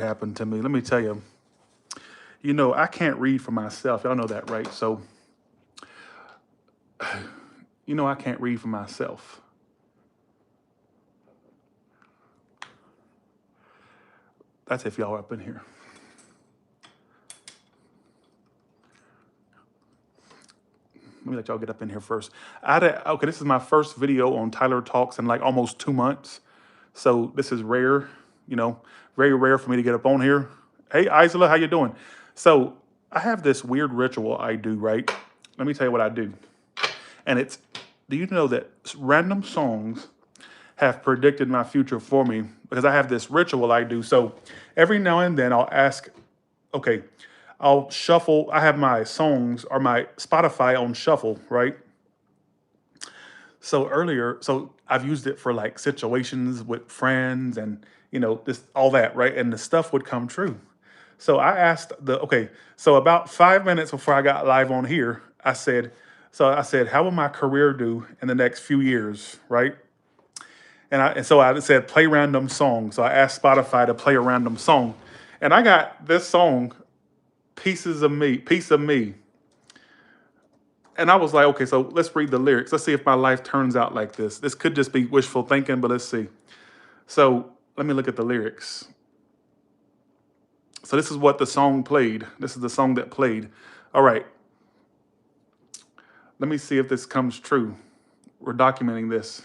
happened to me. Let me tell you. You know, I can't read for myself. Y'all know that, right? So, you know, I can't read for myself. That's if y'all are up in here. Let me let y'all get up in here first. Okay, this is my first video on Tyler Talks in like almost 2 months. So this is rare, you know, very rare for me to get up on here. Hey, Isla, how you doing? So I have this weird ritual I do, right? Let me tell you what I do. And it's, do you know that random songs have predicted my future for me? Because I have this ritual I do. So every now and then I'll ask, okay, I'll shuffle. I have my songs or my Spotify on shuffle, right? So I've used it for like situations with friends and, you know, this, all that, right? And the stuff would come true. So I asked okay, so about 5 minutes before I got live on here, I said, how will my career do in the next few years, right? And so I said, play random song. So I asked Spotify to play a random song. And I got this song, Piece of Me. And I was like, okay, so let's read the lyrics. Let's see if my life turns out like this. This could just be wishful thinking, but let's see. So let me look at the lyrics. So this is what the song played. This is the song that played. All right. Let me see if this comes true. We're documenting this.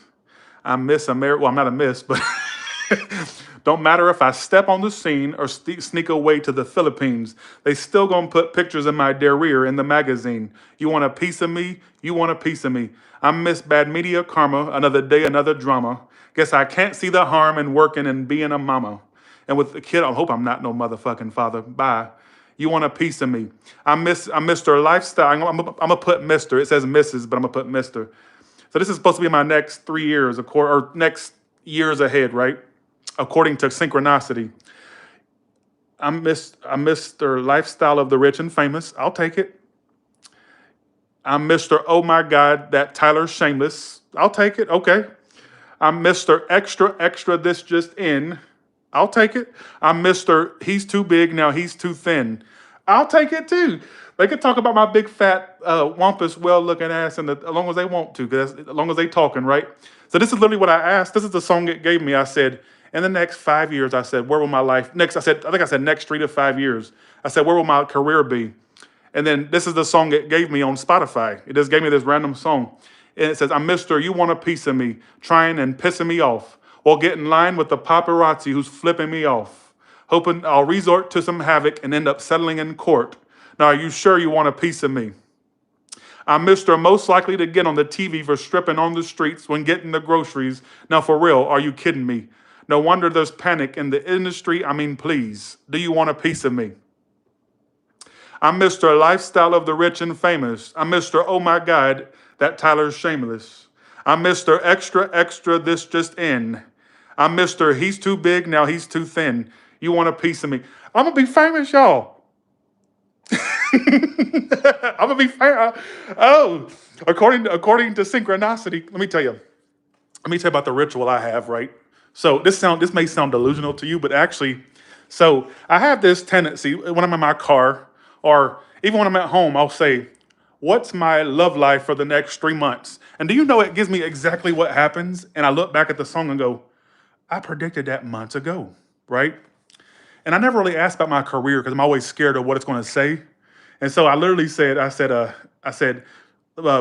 I miss America. Well, I'm not a miss, but don't matter if I step on the scene or sneak away to the Philippines. They still gonna put pictures of my derriere in the magazine. You want a piece of me? You want a piece of me? I miss bad media karma. Another day, another drama. Guess I can't see the harm in working and being a mama. And with the kid, I hope I'm not no motherfucking father. Bye. You want a piece of me? I'm Mr. Lifestyle. I'm gonna put Mr. It says Mrs., but I'm gonna put Mr. So this is supposed to be my next 3 years, or next years ahead, right? According to synchronicity. I'm Mr. Lifestyle of the Rich and Famous. I'll take it. I'm Mr. Oh my God, that Tyler Shameless. I'll take it. Okay. I'm Mr. Extra Extra. This just in. I'll take it. I'm Mr. He's too big now. He's too thin. I'll take it too. They can talk about my big fat wampus, well-looking ass, and as long as they want to, because as long as they talking, right? So this is literally what I asked. This is the song it gave me. I said, in the next 5 years, I said, where will my life next? I think I said next 3 to 5 years. I said, where will my career be? And then this is the song it gave me on Spotify. It just gave me this random song. And it says, I'm Mr. You Want a Piece of Me, trying and pissing me off, or get in line with the paparazzi who's flipping me off, hoping I'll resort to some havoc and end up settling in court. Now, are you sure you want a piece of me? I'm Mr. Most likely to get on the TV for stripping on the streets when getting the groceries. Now, for real, are you kidding me? No wonder there's panic in the industry. I mean, please, do you want a piece of me? I'm Mr. Lifestyle of the Rich and Famous. I'm Mr. Oh my God, that Tyler's Shameless. I'm Mr. Extra Extra, this just in. I'm Mr. He's too big, now he's too thin. You want a piece of me? I'm gonna be famous, y'all. I'm gonna be famous. Oh, according to synchronicity, let me tell you. Let me tell you about the ritual I have, right? So this may sound delusional to you, but actually, so I have this tendency when I'm in my car or even when I'm at home, I'll say, what's my love life for the next 3 months? And do you know it gives me exactly what happens? And I look back at the song and go, I predicted that months ago, right? And I never really asked about my career because I'm always scared of what it's going to say. And so I literally said, I said,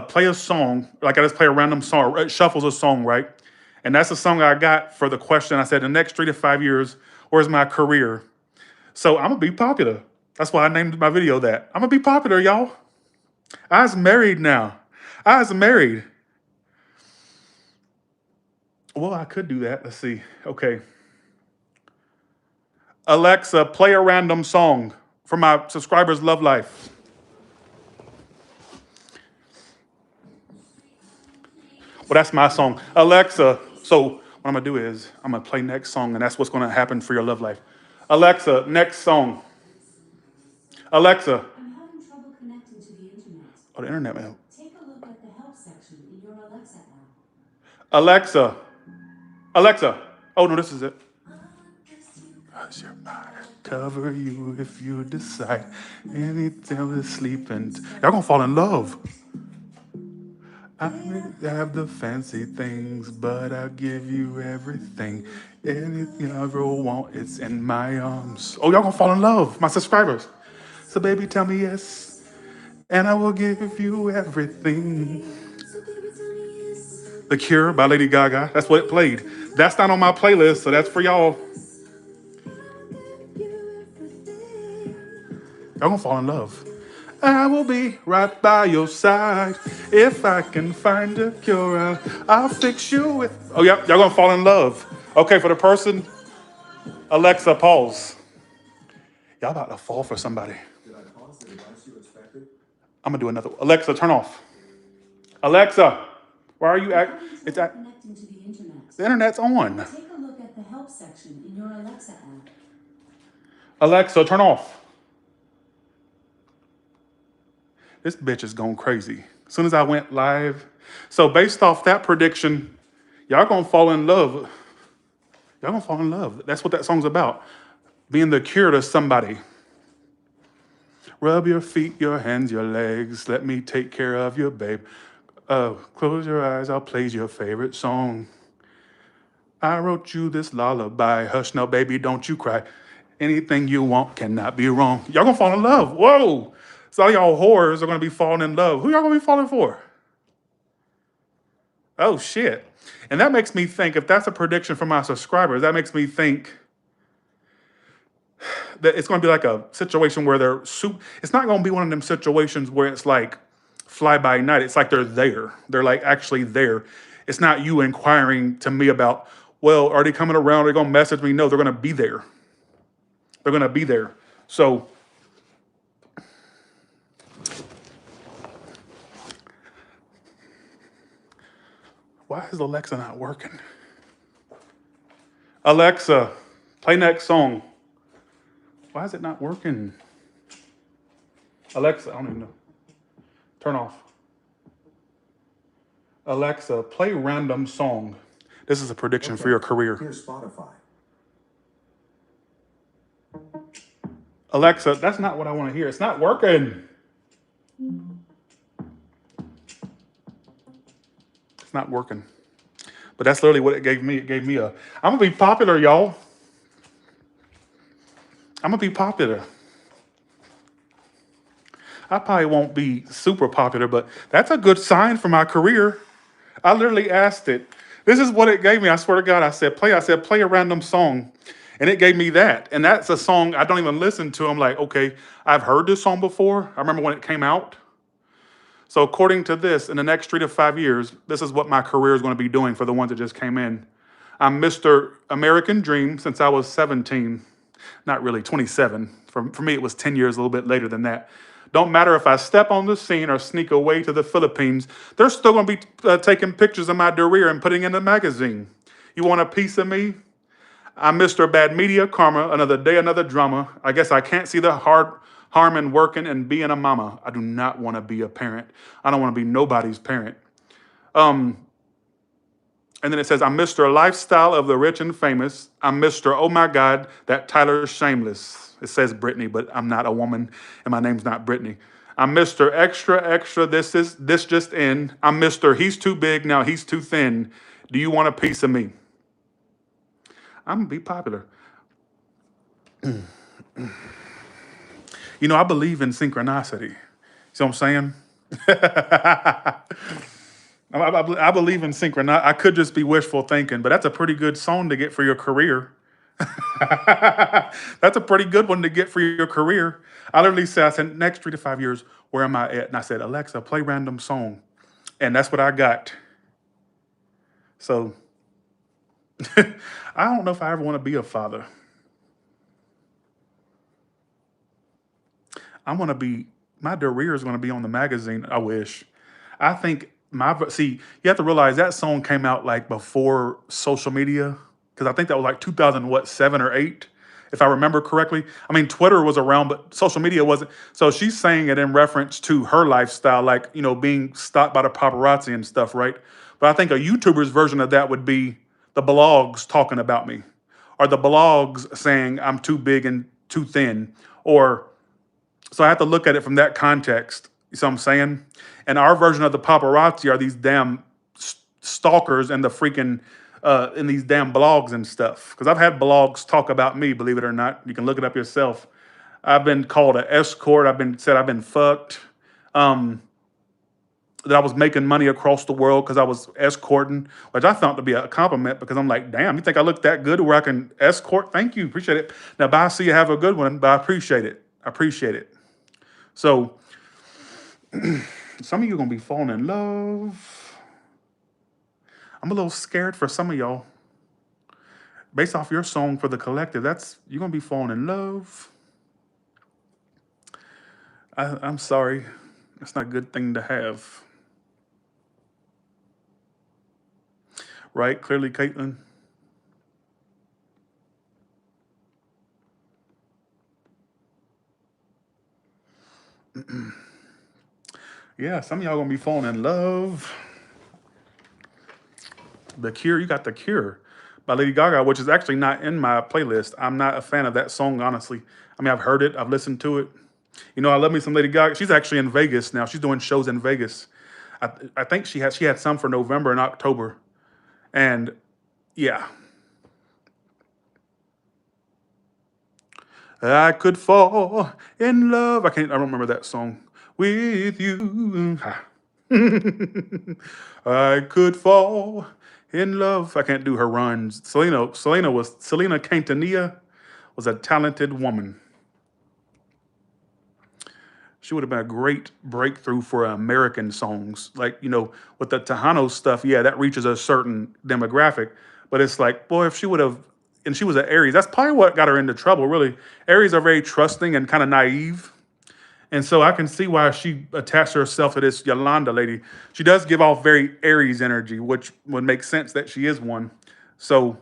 play a song, like I just play a random song, or it shuffles a song, right? And that's the song I got for the question. I said, the next 3 to 5 years, where's my career? So I'm gonna be popular. That's why I named my video that. I'm gonna be popular, y'all. I's married now. I's married. Well, I could do that. Let's see. Okay. Alexa, play a random song for my subscribers' love life. Well, that's my song. Alexa, so what I'm gonna do is I'm gonna play next song, and that's what's gonna happen for your love life. Alexa, next song. Alexa. I'm having trouble connecting to the internet. Oh, the internet, man. Take a look at the help section in your Alexa app. Alexa. Alexa. Oh no, this is it. cover you if you decide. Anytime to sleep and y'all gonna fall in love. I have the fancy things, but I'll give you everything. Anything you ever want, it's in my arms. Oh, y'all gonna fall in love, my subscribers. So baby, tell me yes, and I will give you everything. The Cure by Lady Gaga. That's what it played. That's not on my playlist, so that's for y'all. Y'all gonna fall in love. I will be right by your side. If I can find a cure, I'll fix you with. Oh, yeah, y'all gonna fall in love. Okay, for the person, Alexa, pause. Y'all about to fall for somebody. I'm gonna do another. Alexa, turn off. Alexa, why are you at? It's at. Connecting to the internet. The internet's on. Take a look at the help section in your Alexa app. Alexa, turn off. This bitch is going crazy. As soon as I went live. So based off that prediction, y'all gonna fall in love. Y'all gonna fall in love. That's what that song's about. Being the cure to somebody. Rub your feet, your hands, your legs. Let me take care of you, babe. Close your eyes, I'll play your favorite song. I wrote you this lullaby. Hush now, baby, don't you cry. Anything you want cannot be wrong. Y'all gonna fall in love. Whoa. So all y'all whores are gonna be falling in love. Who y'all gonna be falling for? Oh shit. And that makes me think, if that's a prediction for my subscribers, that makes me think that it's gonna be like a situation where it's not gonna be one of them situations where it's like fly by night. It's like they're there. They're like actually there. It's not you inquiring to me about, well, are they coming around? Are they gonna message me? No, they're gonna be there. They're gonna be there. So why is Alexa not working? Alexa, play next song. Why is it not working? Alexa, I don't even know. Turn off. Alexa, play random song. This is a prediction for your career. Here's Spotify. Alexa, that's not what I want to hear. It's not working. It's not working. But that's literally what it gave me. It gave me I'm gonna be popular, y'all. I'm gonna be popular. I probably won't be super popular, but that's a good sign for my career. I literally asked it. This is what it gave me. I swear to God, I said play a random song. And it gave me that. And that's a song I don't even listen to. I'm like, okay, I've heard this song before. I remember when it came out. So according to this, in the next 3 to 5 years, this is what my career is going to be doing for the ones that just came in. I'm Mr. American Dream since I was 17. Not really, 27. For me, it was 10 years, a little bit later than that. Don't matter if I step on the scene or sneak away to the Philippines, they're still going to be taking pictures of my career and putting in the magazine. You want a piece of me? I'm Mr. Bad Media Karma, another day, another drama. I guess I can't see the harm in working and being a mama. I do not want to be a parent. I don't want to be nobody's parent. And then it says, I'm Mr. Lifestyle of the Rich and Famous. I'm Mr. Oh my God, that Tyler's Shameless. It says Brittany, but I'm not a woman, and my name's not Brittany. I'm Mr. Extra, Extra, this just in. I'm Mr. He's too big, now he's too thin. Do you want a piece of me? I'm gonna be popular. You know, I believe in synchronicity. See what I'm saying? I believe in synchronicity. I could just be wishful thinking, but that's a pretty good song to get for your career. That's a pretty good one to get for your career. I literally said, I said, next 3 to 5 years, where am I at? And I said, Alexa, play random song. And that's what I got. So I don't know if I ever want to be a father. My career is going to be on the magazine. I wish. I think you have to realize that song came out like before social media. Because I think that was like 2007 or 8, if I remember correctly. I mean, Twitter was around, but social media wasn't. So she's saying it in reference to her lifestyle, like, you know, being stalked by the paparazzi and stuff, right? But I think a YouTuber's version of that would be the blogs talking about me, or the blogs saying I'm too big and too thin, or so I have to look at it from that context. You see what I'm saying? And our version of the paparazzi are these damn stalkers and the freaking in these damn blogs and stuff. Because I've had blogs talk about me, believe it or not. You can look it up yourself. I've been called an escort. I've been said I've been fucked. Um, that I was making money across the world because I was escorting, which I thought to be a compliment because I'm like, damn, you think I look that good where I can escort? Thank you, appreciate it. Now, bye, see you, have a good one, but I appreciate it. I appreciate it. So some of you are gonna be falling in love. I'm a little scared for some of y'all. Based off your song for the collective, that's you're gonna be falling in love. I'm sorry, that's not a good thing to have, right? Clearly, Caitlin. Yeah, some of y'all gonna be falling in love. The Cure, you got The Cure by Lady Gaga, which is actually not in my playlist. I'm not a fan of that song, honestly. I mean, I've heard it, I've listened to it. You know, I love me some Lady Gaga. She's actually in Vegas now. She's doing shows in Vegas. I think she had some for November and October. And yeah, I could fall in love. I don't remember that song. With you. I could fall in love. I can't do her runs. Selena Quintanilla was a talented woman. She would have been a great breakthrough for American songs. Like, with the Tejano stuff, yeah, that reaches a certain demographic. But it's like, boy, if she would have, and she was an Aries, that's probably what got her into trouble, really. Aries are very trusting and kind of naive. And so I can see why she attached herself to this Yolanda lady. She does give off very Aries energy, which would make sense that she is one. So,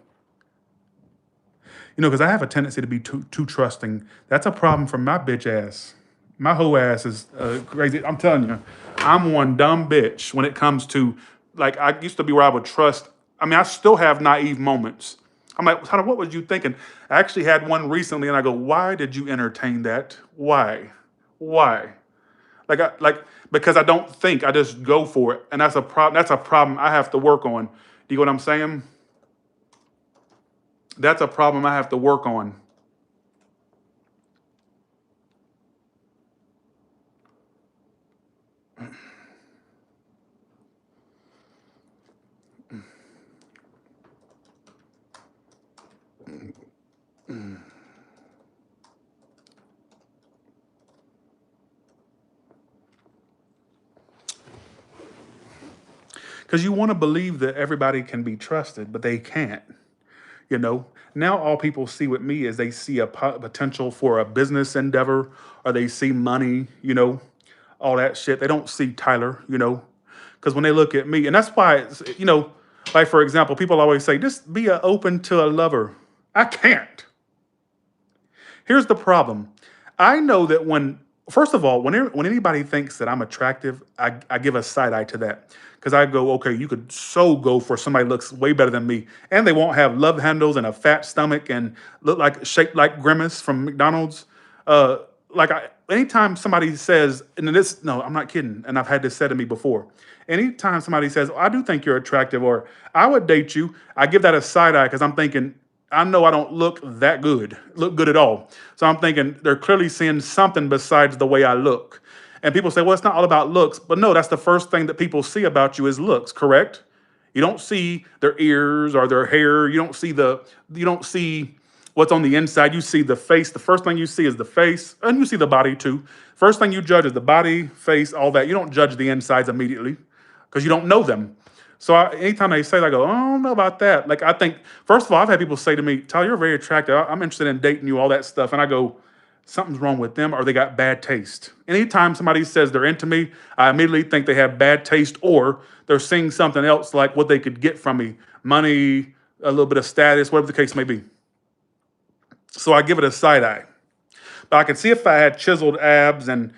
because I have a tendency to be too trusting. That's a problem for my bitch ass. My whole ass is crazy. I'm telling you, I'm one dumb bitch when it comes to, like, I used to be where I would trust. I mean, I still have naive moments. I'm like, Tyler, what was you thinking? I actually had one recently, and I go, why did you entertain that? Why? Why? Because I don't think, I just go for it, and that's a problem. That's a problem I have to work on. Do you get what I'm saying? That's a problem I have to work on. Because you want to believe that everybody can be trusted, but they can't. You know, now all people see with me is they see a potential for a business endeavor, or they see money, all that shit. They don't see Tyler, because when they look at me, and that's why, like for example, people always say, just be open to a lover. I can't. Here's the problem. I know that first of all, when anybody thinks that I'm attractive, I give a side eye to that. Because I go, okay, you could so go for somebody who looks way better than me, and they won't have love handles and a fat stomach and look like shaped like Grimace from McDonald's. Uh, anytime somebody says, and this, no, I'm not kidding, and I've had this said to me before. Anytime somebody says, I do think you're attractive, or I would date you, I give that a side eye because I'm thinking, I know I don't look good at all. So I'm thinking they're clearly seeing something besides the way I look. And people say, well, it's not all about looks. But no, that's the first thing that people see about you is looks, correct? You don't see their ears or their hair. You don't see what's on the inside. You see the face. The first thing you see is the face, and you see the body too. First thing you judge is the body, face, all that. You don't judge the insides immediately because you don't know them. So anytime they say that, I go, I don't know about that. Like, I think, first of all, I've had people say to me, Tyler, you're very attractive. I'm interested in dating you, all that stuff. And I go, something's wrong with them, or they got bad taste. Anytime somebody says they're into me, I immediately think they have bad taste, or they're seeing something else like what they could get from me, money, a little bit of status, whatever the case may be. So I give it a side eye. But I can see if I had chiseled abs and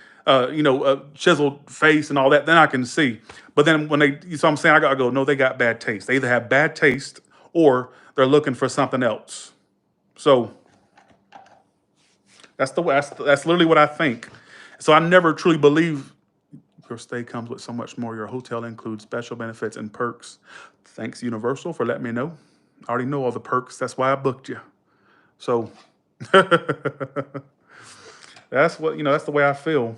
chiseled face and all that, then I can see. But then so I'm saying, I go, no, they got bad taste. They either have bad taste or they're looking for something else. So That's literally what I think. So I never truly believe your stay comes with so much more. Your hotel includes special benefits and perks. Thanks Universal for letting me know. I already know all the perks. That's why I booked you. So that's what that's the way I feel.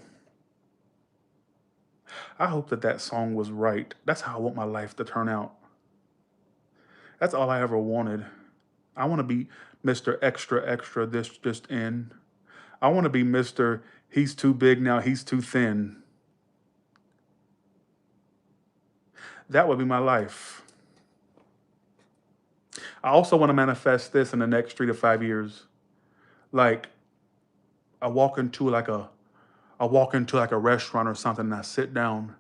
I hope that that song was right. That's how I want my life to turn out. That's all I ever wanted. I want to be Mr. Extra Extra this just in. I want to be Mr. He's too big now, he's too thin. That would be my life. I also want to manifest this in the next 3 to 5 years. Like I walk into like a I walk into like a restaurant or something and I sit down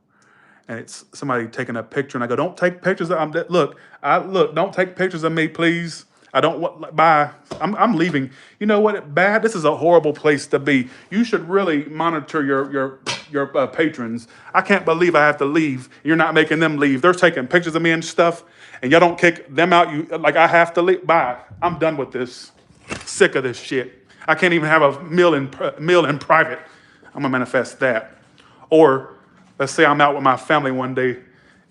and it's somebody taking a picture and I go, don't take pictures of don't take pictures of me, please. I don't want bye. I'm leaving. You know what? Bad. This is a horrible place to be. You should really monitor your patrons. I can't believe I have to leave. You're not making them leave. They're taking pictures of me and stuff, and y'all don't kick them out. You like I have to leave. Bye. I'm done with this. Sick of this shit. I can't even have a meal in private. I'm gonna manifest that. Or let's say I'm out with my family one day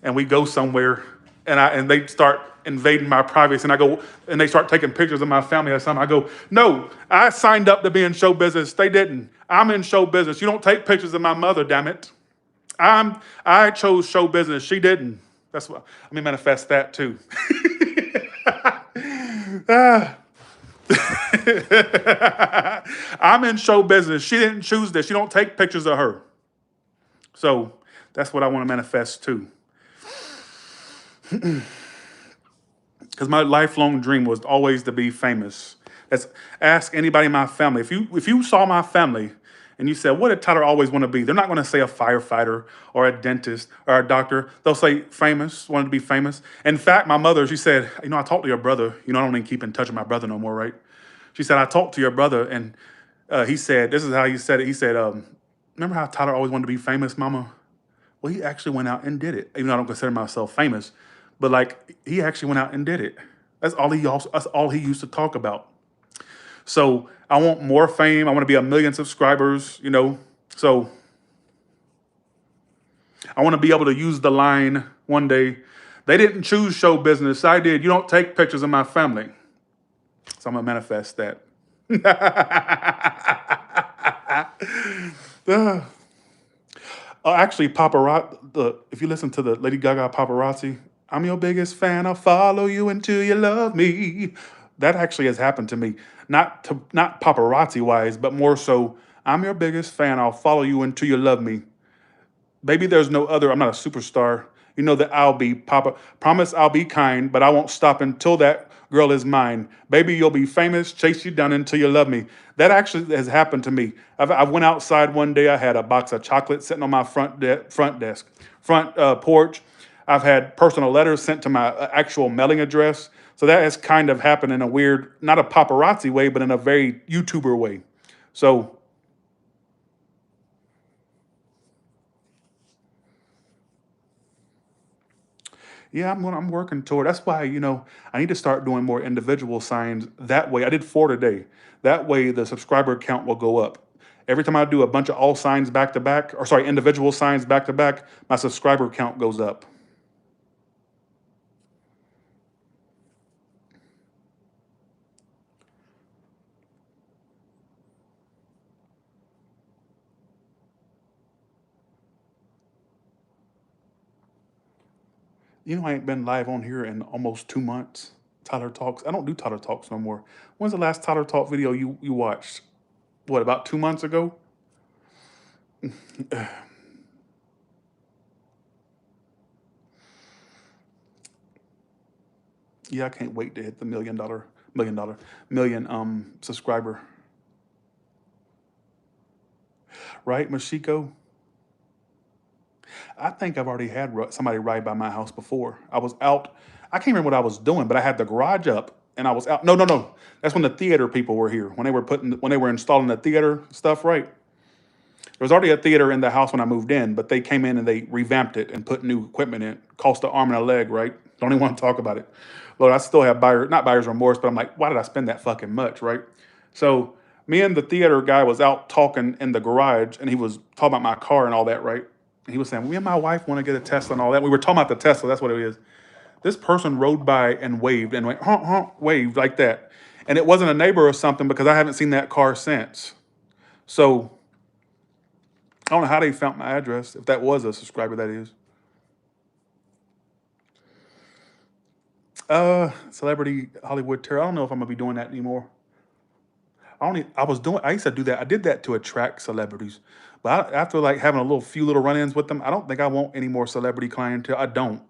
and we go somewhere and they start invading my privacy and I go and they start taking pictures of my family or something. I go, no, I signed up to be in show business. They didn't. I'm in show business. You don't take pictures of my mother, damn it. I chose show business. She didn't. That's what let me manifest that too. I'm in show business. She didn't choose this. You don't take pictures of her. So that's what I want to manifest too. Because my lifelong dream was always to be famous. That's ask anybody in my family. If you saw my family and you said, what did Tyler always want to be? They're not going to say a firefighter or a dentist or a doctor. They'll say famous, wanted to be famous. In fact, my mother, she said, I talked to your brother. I don't even keep in touch with my brother no more, right? She said, I talked to your brother and he said, this is how he said it. He said, remember how Tyler always wanted to be famous, mama? Well, he actually went out and did it. Even though I don't consider myself famous, but like he actually went out and did it. That's all he used to talk about. So I want more fame. I want to be a million subscribers. So I want to be able to use the line one day. They didn't choose show business. I did. You don't take pictures of my family. So I'm gonna manifest that. Actually, paparazzi. If you listen to the Lady Gaga paparazzi, I'm your biggest fan. I'll follow you until you love me. That actually has happened to me. Not paparazzi wise, but more so. I'm your biggest fan. I'll follow you until you love me. Maybe there's no other. I'm not a superstar. You know that I'll be Papa. Promise I'll be kind, but I won't stop until that girl is mine. Baby, you'll be famous. Chase you down until you love me. That actually has happened to me. I went outside one day. I had a box of chocolate sitting on my front porch. I've had personal letters sent to my actual mailing address. So that has kind of happened in a weird, not a paparazzi way, but in a very YouTuber way. So yeah, I'm working toward. That's why I need to start doing more individual signs. That way, I did 4 today. That way, the subscriber count will go up. Every time I do a bunch of all signs back to back, or sorry, individual signs back to back, my subscriber count goes up. I ain't been live on here in almost 2 months. Tyler Talks. I don't do Tyler Talks no more. When's the last Tyler Talk video you watched? What, about 2 months ago? Yeah, I can't wait to hit the million subscriber. Right, Mashiko? I think I've already had somebody ride by my house before. I was out. I can't remember what I was doing, but I had the garage up and I was out. No, no, no. That's when the theater people were here. When they were installing the theater stuff, right? There was already a theater in the house when I moved in, but they came in and they revamped it and put new equipment in. Cost an arm and a leg, right? Don't even want to talk about it. Lord, I still have not buyer's remorse, but I'm like, why did I spend that fucking much, right? So Me and the theater guy was out talking in the garage, and he was talking about my car and all that, right? And he was saying, me and my wife want to get a Tesla and all that. We were talking about the Tesla. That's what it is. This person rode by and waved and went, honk, honk, waved like that. And it wasn't a neighbor or something because I haven't seen that car since. So I don't know how they found my address, if that was a subscriber, that is. Celebrity Hollywood terror. I don't know if I'm gonna be doing that anymore. I used to do that. I did that to attract celebrities. But after like having a few little run-ins with them, I don't think I want any more celebrity clientele. I don't.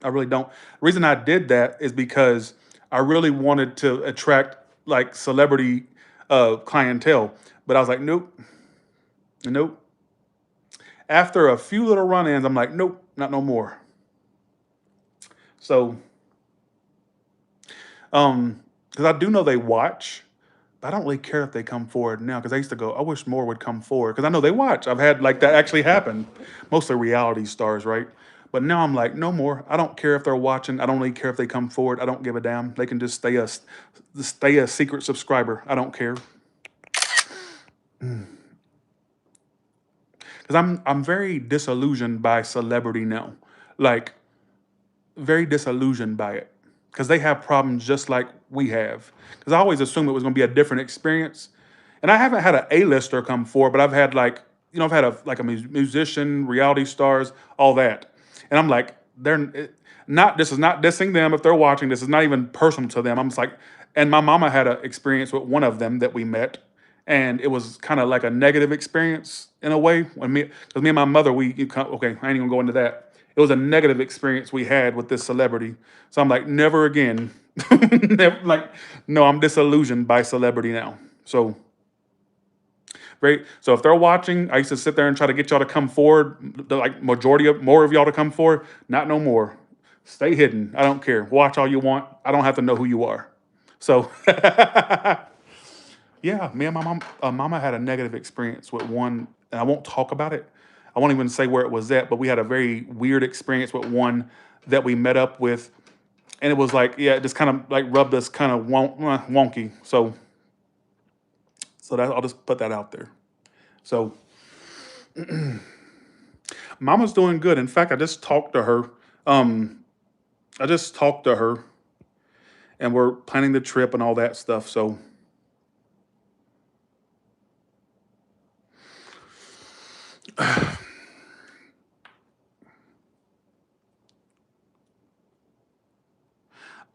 I really don't. The reason I did that is because I really wanted to attract like celebrity clientele. But I was like, nope, nope. After a few little run-ins, I'm like, nope, not no more. So, because I do know they watch, but I don't really care if they come forward now. Because I used to go, I wish more would come forward. Because I know they watch. I've had like that actually happen. Mostly reality stars, right? But now I'm like, no more. I don't care if they're watching. I don't really care if they come forward. I don't give a damn. They can just stay a secret subscriber. I don't care. Because I'm very disillusioned by celebrity now. Like very disillusioned by it because they have problems just like we have. Because I always assumed it was going to be a different experience, and I haven't had an A-lister come forward, but I've had like I've had a musician, reality stars, all that, and I'm like not. This is not dissing them if they're watching. This is not even personal to them. I'm just like, and my mama had an experience with one of them that we met, and it was kind of like a negative experience in a way. Because me and my mother, okay, I ain't even gonna go into that. It was a negative experience we had with this celebrity. So I'm like, never again. Never, like, no, I'm disillusioned by celebrity now. So great. So if they're watching, I used to sit there and try to get y'all to come forward. Like more of y'all to come forward. Not no more. Stay hidden. I don't care. Watch all you want. I don't have to know who you are. So yeah, me and my mama had a negative experience with one, and I won't talk about it. I won't even say where it was at, but we had a very weird experience with one that we met up with, and it was like, yeah, it just kind of like rubbed us kind of wonky. So that I'll just put that out there. So Mama's doing good. In fact, I just talked to her. Um, I just talked to her, and we're planning the trip and all that stuff. So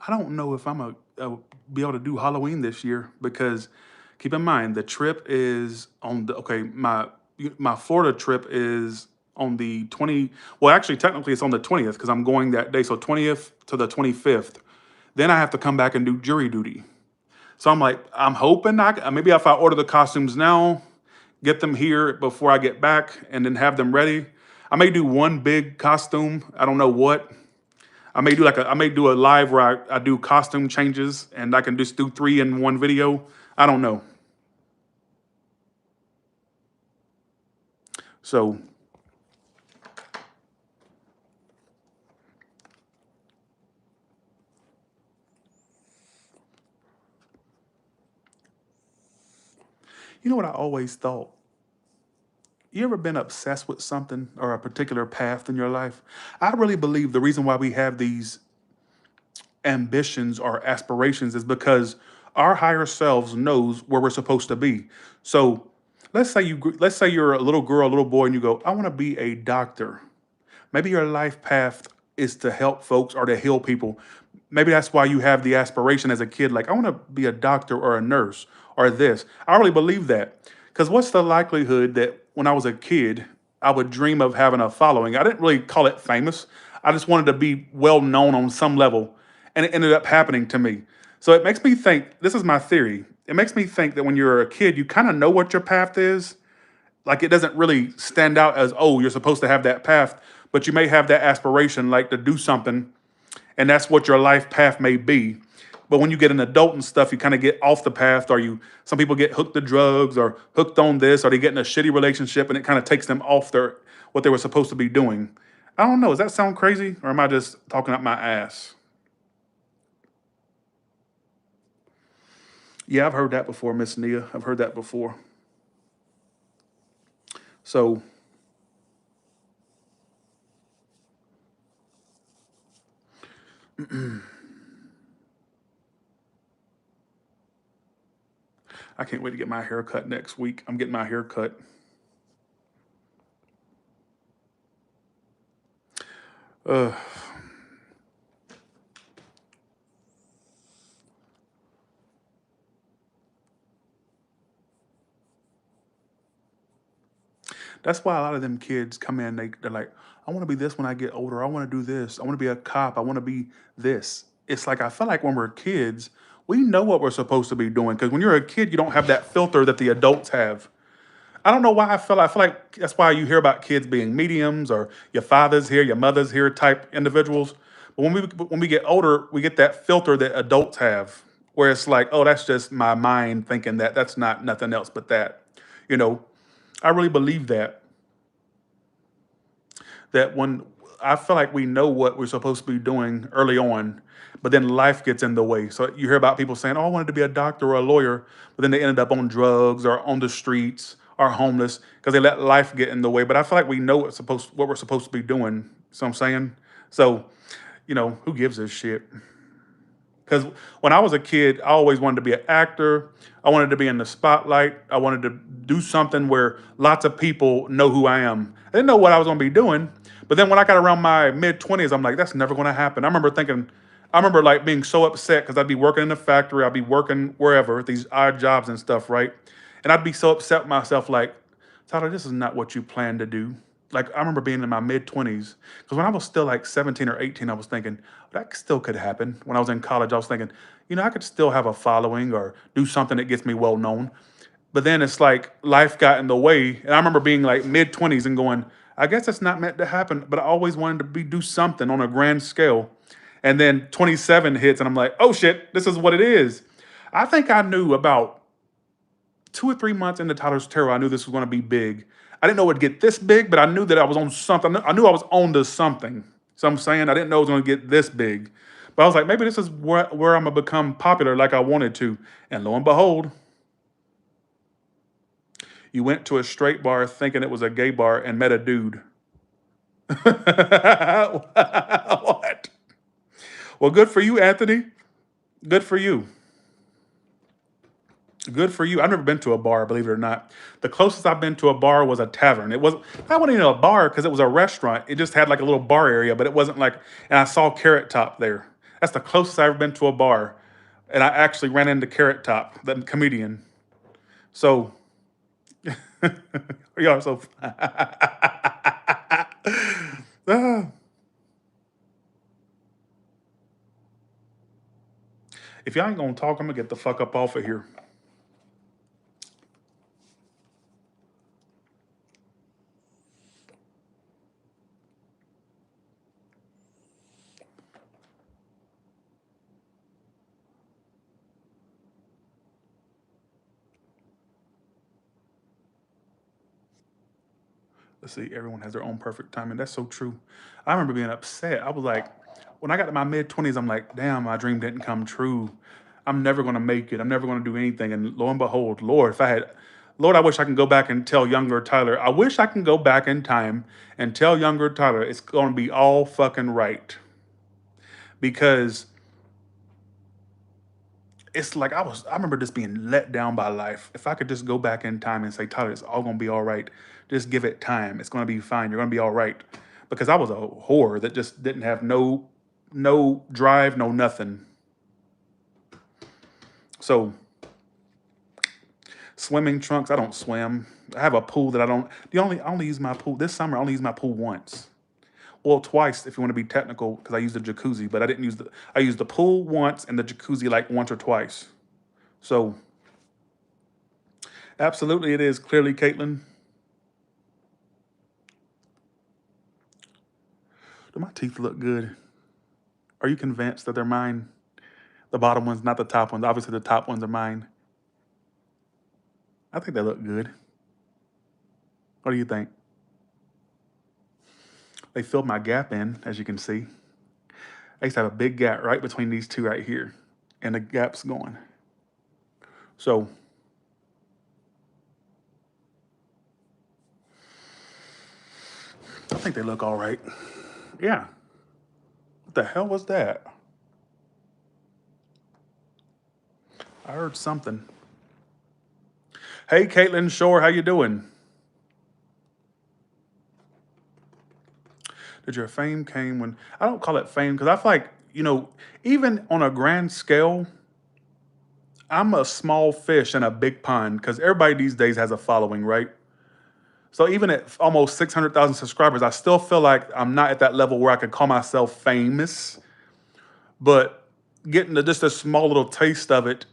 I don't know if a be able to do Halloween this year because keep in mind the trip is on the okay my Florida trip is on the 20, well actually technically it's on the 20th because I'm going that day, so 20th to the 25th. Then I have to come back and do jury duty. So I'm like, I'm hoping maybe if I order the costumes now, get them here before I get back, and then have them ready. I may do one big costume. I don't know what. I may do a live where I do costume changes and I can just do three in one video. I don't know. So you know what I always thought? You ever been obsessed with something or a particular path in your life? I really believe the reason why we have these ambitions or aspirations is because our higher selves knows where we're supposed to be. So let's say you're a little girl, a little boy, and you go, I want to be a doctor. Maybe your life path is to help folks or to heal people. Maybe that's why you have the aspiration as a kid, like, I want to be a doctor or a nurse or this. I really believe that. Because what's the likelihood that when I was a kid, I would dream of having a following? I didn't really call it famous. I just wanted to be well known on some level. And it ended up happening to me. So it makes me think this is my theory. It makes me think that when you're a kid, you kind of know what your path is, like it doesn't really stand out as, oh, you're supposed to have that path, but you may have that aspiration like to do something, and that's what your life path may be. But when you get an adult and stuff, you kind of get off the path, or some people get hooked to drugs or hooked on this, or they get in a shitty relationship and it kind of takes them off their what they were supposed to be doing. I don't know. Does that sound crazy? Or am I just talking up my ass? Yeah, I've heard that before, Miss Nia. I've heard that before. So I can't wait to get my hair cut next week. I'm getting my hair cut. Uh, that's why a lot of them kids come in. They're like, I want to be this when I get older. I want to do this. I want to be a cop. I want to be this. It's like I feel like when we're kids, we know what we're supposed to be doing. Because when you're a kid, you don't have that filter that the adults have. I don't know why I feel like that's why you hear about kids being mediums or your father's here, your mother's here type individuals. But when we get older, we get that filter that adults have, where it's like, oh, that's just my mind thinking that. That's not nothing else but that. You know, I really believe that when I feel like we know what we're supposed to be doing early on, but then life gets in the way. So you hear about people saying, "Oh, I wanted to be a doctor or a lawyer," but then they ended up on drugs or on the streets or homeless because they let life get in the way. But I feel like we know what we're supposed to be doing. So I'm saying, so who gives a shit? Because when I was a kid, I always wanted to be an actor. I wanted to be in the spotlight. I wanted to do something where lots of people know who I am. I didn't know what I was going to be doing. But then when I got around my mid 20s, I'm like, that's never going to happen. I remember like being so upset because I'd be working in the factory, I'd be working wherever, these odd jobs and stuff, right? And I'd be so upset with myself, like, Tyler, this is not what you planned to do. Like, I remember being in my mid 20s, because when I was still like 17 or 18, I was thinking, that still could happen. When I was in college, I was thinking, I could still have a following or do something that gets me well known. But then it's like life got in the way. And I remember being like mid 20s and going, I guess it's not meant to happen. But I always wanted to do something on a grand scale. And then 27 hits, and I'm like, oh shit, this is what it is. I think I knew about 2 or 3 months into Tyler's Tarot, I knew this was going to be big. I didn't know it would get this big, but I knew that I was on something. I knew I was on to something. So I'm saying I didn't know it was going to get this big. But I was like, maybe this is where I'm going to become popular like I wanted to. And lo and behold, you went to a straight bar thinking it was a gay bar and met a dude. What? Well, good for you, Anthony. Good for you. Good for you. I've never been to a bar, believe it or not. The closest I've been to a bar was a tavern. It wasn't. I wasn't even a bar because it was a restaurant. It just had like a little bar area, but it wasn't like. And I saw Carrot Top there. That's the closest I've ever been to a bar, and I actually ran into Carrot Top, the comedian. So, y'all are so. Ah. If y'all ain't gonna talk, I'm gonna get the fuck up off of here. Let's see, everyone has their own perfect timing. That's so true. I remember being upset. I was like, when I got to my mid 20s, I'm like, damn, my dream didn't come true. I'm never going to make it. I'm never going to do anything. And lo and behold, Lord, Lord, I wish I can go back and tell younger Tyler. I wish I can go back in time and tell younger Tyler it's going to be all fucking right. Because it's like I remember just being let down by life. If I could just go back in time and say, Tyler, it's all gonna be all right. Just give it time. It's gonna be fine. You're gonna be all right. Because I was a whore that just didn't have no drive, no nothing. So swimming trunks, I don't swim. I have a pool that I only use my pool this summer. I only use my pool once. Well, twice if you want to be technical, because I used the jacuzzi, but I used the pool once and the jacuzzi like once or twice. So absolutely it is clearly, Caitlin. Do my teeth look good? Are you convinced that they're mine? The bottom ones, not the top ones. Obviously, the top ones are mine. I think they look good. What do you think? They filled my gap in, as you can see. I used to have a big gap right between these two right here, and the gap's gone. So I think they look all right. Yeah. What the hell was that? I heard something. Hey, Caitlin Shore, how you doing? Did your fame came when I don't call it fame because I feel like even on a grand scale, I'm a small fish in a big pond because everybody these days has a following, right? So even at almost 600,000 subscribers, I still feel like I'm not at that level where I could call myself famous. But getting just a small little taste of it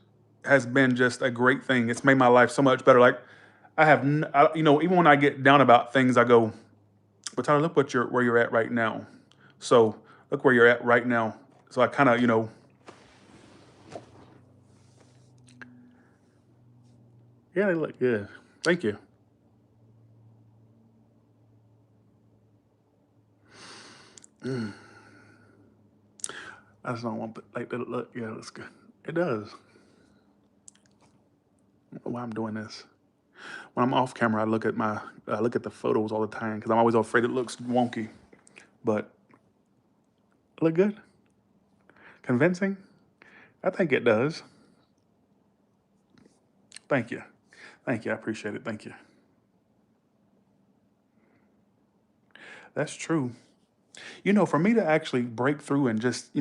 has been just a great thing. It's made my life so much better. Like I have, even when I get down about things, I go, "But Tyler, look where you're at right now." So look where you're at right now. So I kind of, yeah, they look good. Thank you. I just don't want like that. Look, yeah, it looks good. It does. I don't know why I'm doing this. When I'm off camera, I look at the photos all the time because I'm always afraid it looks wonky. But it look good, convincing. I think it does. Thank you, thank you. I appreciate it. Thank you. That's true. For me to actually break through and just,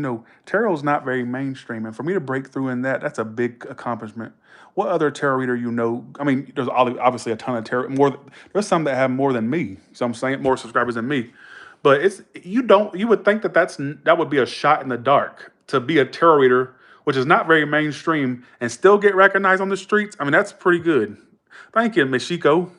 tarot's not very mainstream, and for me to break through in that, that's a big accomplishment. What other tarot reader I mean, there's obviously a ton of tarot. There's some that have more than me. So I'm saying more subscribers than me, but you would think that would be a shot in the dark to be a tarot reader, which is not very mainstream, and still get recognized on the streets. I mean, that's pretty good. Thank you, Michiko.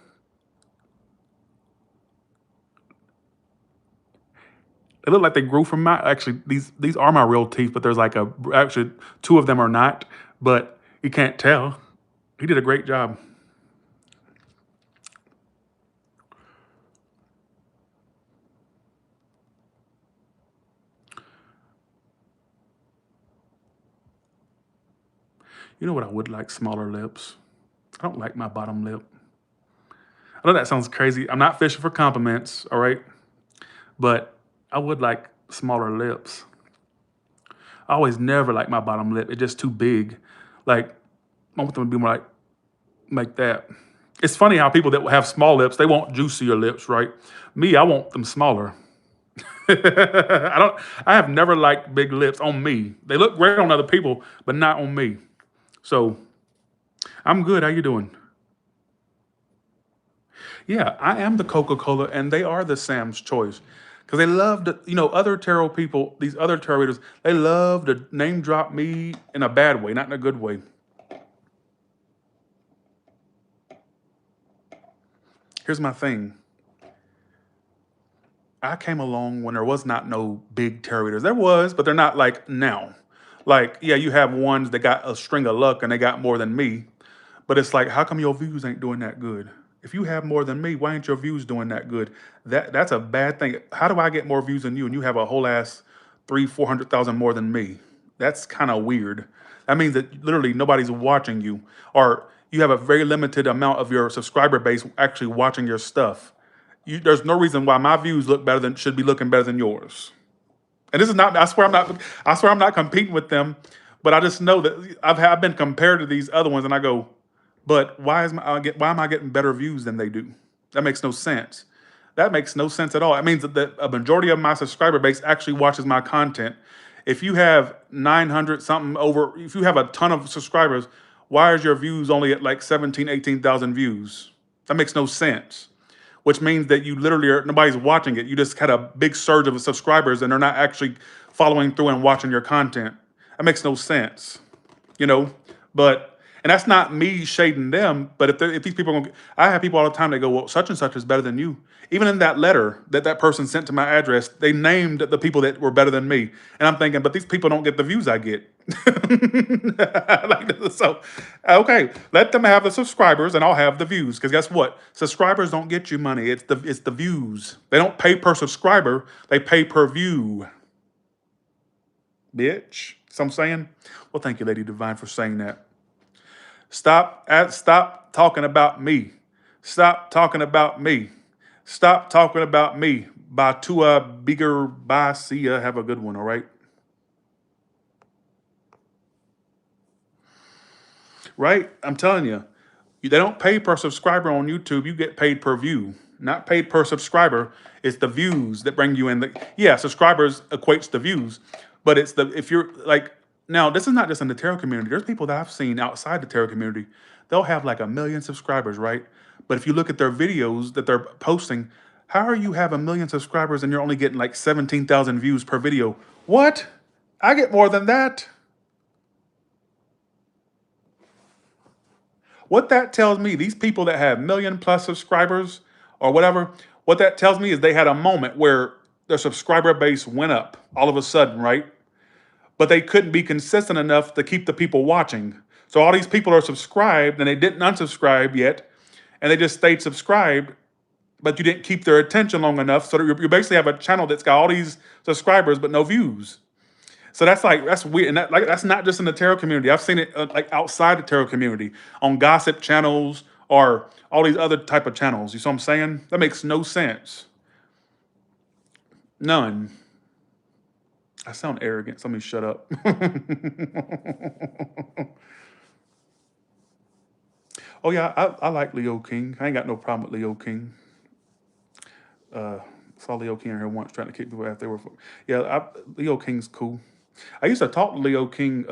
They look like they grew from my actually these are my real teeth, but there's like actually two of them are not, but you can't tell. He did a great job. You know what I would like? Smaller lips. I don't like my bottom lip. I know that sounds crazy. I'm not fishing for compliments, all right? But I would like smaller lips. I always never like my bottom lip. It's just too big. Like I want them to be more like that. It's funny how people that have small lips, they want juicier lips, right? Me, I want them smaller. I don't. I have never liked big lips on me. They look great on other people, but not on me. So I'm good. How you doing? Yeah, I am the Coca-Cola, and they are the Sam's Choice because they love to. Other tarot people, these other tarot readers, they love to name drop me in a bad way, not in a good way. Here's my thing. I came along when there was not no big tarot readers. There was, but they're not like now. Like, yeah, you have ones that got a string of luck and they got more than me. But it's like, how come your views ain't doing that good? If you have more than me, why ain't your views doing that good? That's a bad thing. How do I get more views than you and you have a whole ass 400,000 more than me? That's kind of weird. That means that literally nobody's watching you, or you have a very limited amount of your subscriber base actually watching your stuff. There's no reason why my views should be looking better than yours. And this is not. I swear I'm not. I swear I'm not competing with them. But I just know that I've been compared to these other ones, and I go, but why am I getting better views than they do? That makes no sense. That makes no sense at all. It means that a majority of my subscriber base actually watches my content. If you have 900 something over, if you have a ton of subscribers, why is your views only at like 17, 18,000 views? That makes no sense. Which means that you literally nobody's watching it. You just had a big surge of subscribers and they're not actually following through and watching your content. That makes no sense, you know. But and that's not me shading them. But if these people, I have people all the time. They go, well, such and such is better than you. Even in that letter that person sent to my address, they named the people that were better than me. And I'm thinking, but these people don't get the views I get. So, okay, let them have the subscribers, and I'll have the views. Because guess what? Subscribers don't get you money. It's the views. They don't pay per subscriber. They pay per view. Bitch. So I'm saying, well, thank you, Lady Divine, for saying that. Stop talking about me. Stop talking about me. Stop talking about me. Batua bigger bye. See ya. Have a good one. All right. Right? I'm telling you. They don't pay per subscriber on YouTube. You get paid per view, not paid per subscriber. It's the views that bring you in. Yeah, subscribers equates to views, but it's the if you're like now. This is not just in the tarot community. There's people that I've seen outside the tarot community. They'll have like 1 million subscribers, right? But if you look at their videos that they're posting, how are you have 1 million subscribers and you're only getting like 17,000 views per video? What? I get more than that. What that tells me, these people that have million plus subscribers or whatever, what that tells me is they had a moment where their subscriber base went up all of a sudden, right? But they couldn't be consistent enough to keep the people watching. So all these people are subscribed and they didn't unsubscribe yet, and they just stayed subscribed, but you didn't keep their attention long enough. So you basically have a channel that's got all these subscribers but no views. So that's weird, and that's not just in the tarot community. I've seen it like outside the tarot community on gossip channels or all these other type of channels. You see what I'm saying? That makes no sense. None. I sound arrogant. So let me shut up. Oh yeah, I like Leo King. I ain't got no problem with Leo King. Saw Leo King in here once trying to kick people after they were. Yeah, Leo King's cool. I used to talk to Leo King.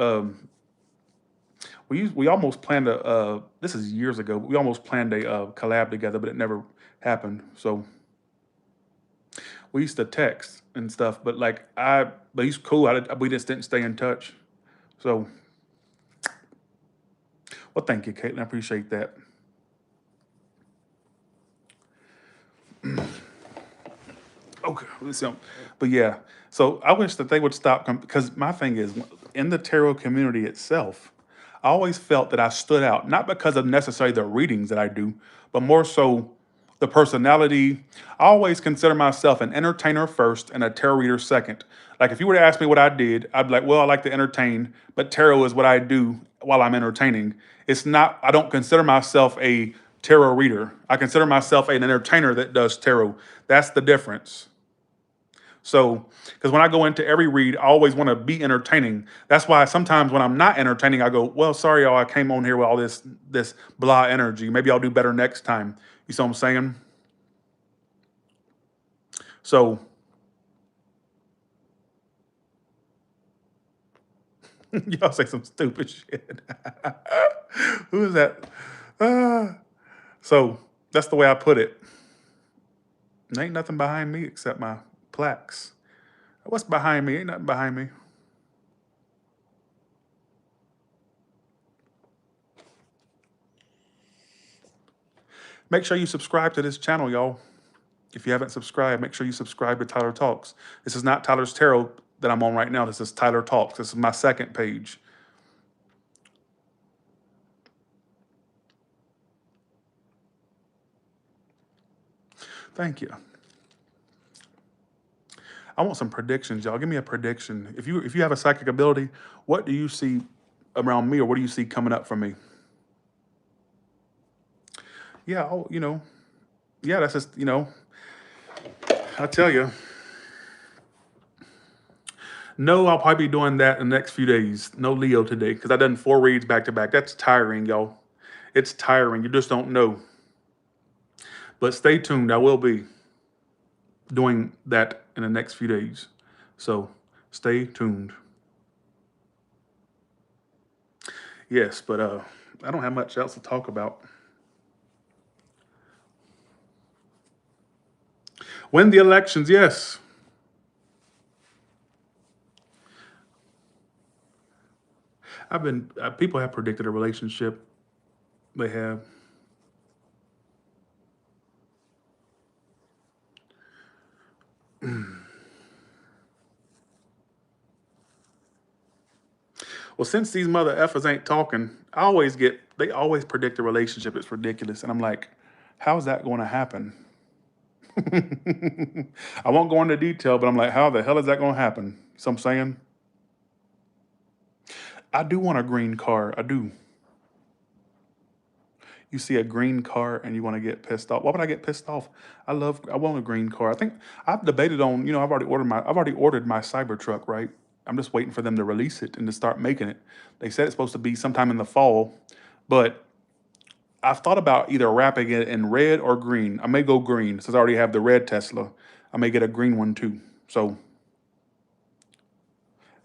We almost planned a this is years ago. But we almost planned a collab together, but it never happened. So we used to text and stuff. But but he's cool. We just didn't stay in touch. So, well, thank you, Caitlin. I appreciate that. Okay, but yeah. So I wish that they would stop because my thing is in the tarot community itself. I always felt that I stood out, not because of necessarily the readings that I do, but more so the personality. I always consider myself an entertainer first and a tarot reader second. Like if you were to ask me what I did, I'd be like, well, I like to entertain, but tarot is what I do while I'm entertaining. It's not, I don't consider myself a tarot reader. I consider myself an entertainer that does tarot. That's the difference. So, because when I go into every read, I always want to be entertaining. That's why sometimes when I'm not entertaining, I go, "Well, sorry, y'all, I came on here with all this blah energy. Maybe I'll do better next time." You see what I'm saying? So, y'all say some stupid shit. Who is that? Uh, so that's the way I put it. There ain't nothing behind me except my plaques. What's behind me? Ain't nothing behind me. Make sure you subscribe to this channel, y'all. If you haven't subscribed, make sure you subscribe to Tyler Talks. This is not Tyler's Tarot that I'm on right now. This is Tyler Talks. This is my second page. Thank you. I want some predictions, y'all. Give me a prediction. If you have a psychic ability, what do you see around me, or what do you see coming up for me? Yeah, yeah, that's just, I tell you. No, I'll probably be doing that in the next few days. No Leo today, because I've done 4 reads back to back. That's tiring, y'all. It's tiring. You just don't know. But stay tuned. I will be doing that in the next few days. So stay tuned. Yes, but I don't have much else to talk about. Win the elections, yes. People have predicted a relationship. They have. Well, since these mother effers ain't talking, they always predict a relationship. It's ridiculous. And I'm like, how's that going to happen? I won't go into detail, but I'm like, how the hell is that going to happen? So I'm saying, I do want a green car. I do. You see a green car and you want to get pissed off. Why would I get pissed off? I want a green car. I think I've debated on, I've already ordered my Cybertruck, right? I'm just waiting for them to release it and to start making it. They said it's supposed to be sometime in the fall, but I've thought about either wrapping it in red or green. I may go green since I already have the red Tesla. I may get a green one too. So,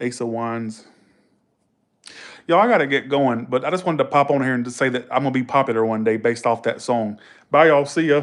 Ace of Wands. Yo, I gotta get going, but I just wanted to pop on here and just say that I'm gonna be popular one day based off that song. Bye, y'all. See ya.